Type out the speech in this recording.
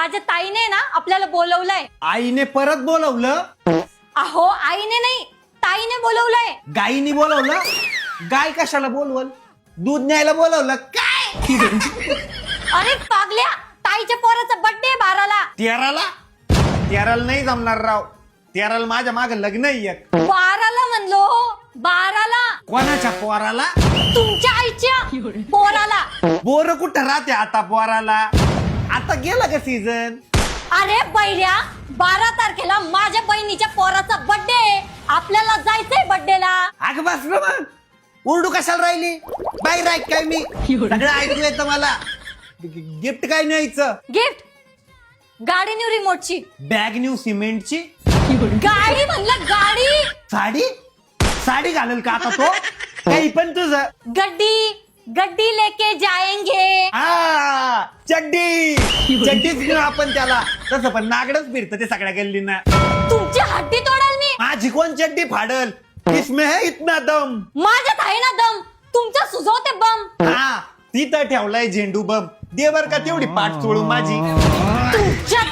माझ्या ताईने ना आपल्याला बोलवलंय. आईने परत बोलवलं? अहो आईने नाही, ताईने बोलवलंय. गाईने बोलवलं? गाय कशाला बोलवल? दूध न्यायला बोलवलं काय? अरे पागल्या, ताईच्या पोराचा बर्थडे 12ला. 13ला नाही जमणार राव. 13ला माझ्या माग लग्न आहे एक. 12ला म्हणलो, 12ला. कोणाच्या पोराला? तुमच्या आईच्या पोराला. बोर कुठं राहते आता पोराला? आता गेला का सीझन? अरे बैऱ्या, 12 तारखेला माझ्या बहिणीच्या पोराचा बर्थडे. आपल्याला जायचंय बर्थडेला. अग बस ना मग, उरडू कशाला राहिली? बाहेर ऐक काय मी सगळं ऐकू येतं मला. गिफ्ट काय न्यायचं? गिफ्ट गाडी न्यू रिमोटची. बॅग न्यू सिमेंटची. गाडी म्हणलं, गाडी. साडी? साडी घालेल का आता तो? काही पण तुझं. गड्डी लेके जाएंगे. हा, चड्डी. चड्डीच घेऊ आपण त्याला. तसं पण नागडच फिरतं ते सगळ्या गल्लींना. तुमची हड्डी तोडाल मी. माझी कोण चड्डी फाडल? इसमें है इतना दम. माझ्यात आहे ना दम. तुमचा सुजवते बम. हा, तिथं ठेवलाय झेंडू बम. दे बर का तेवढी पाठ चोळू माझी. तुमच्या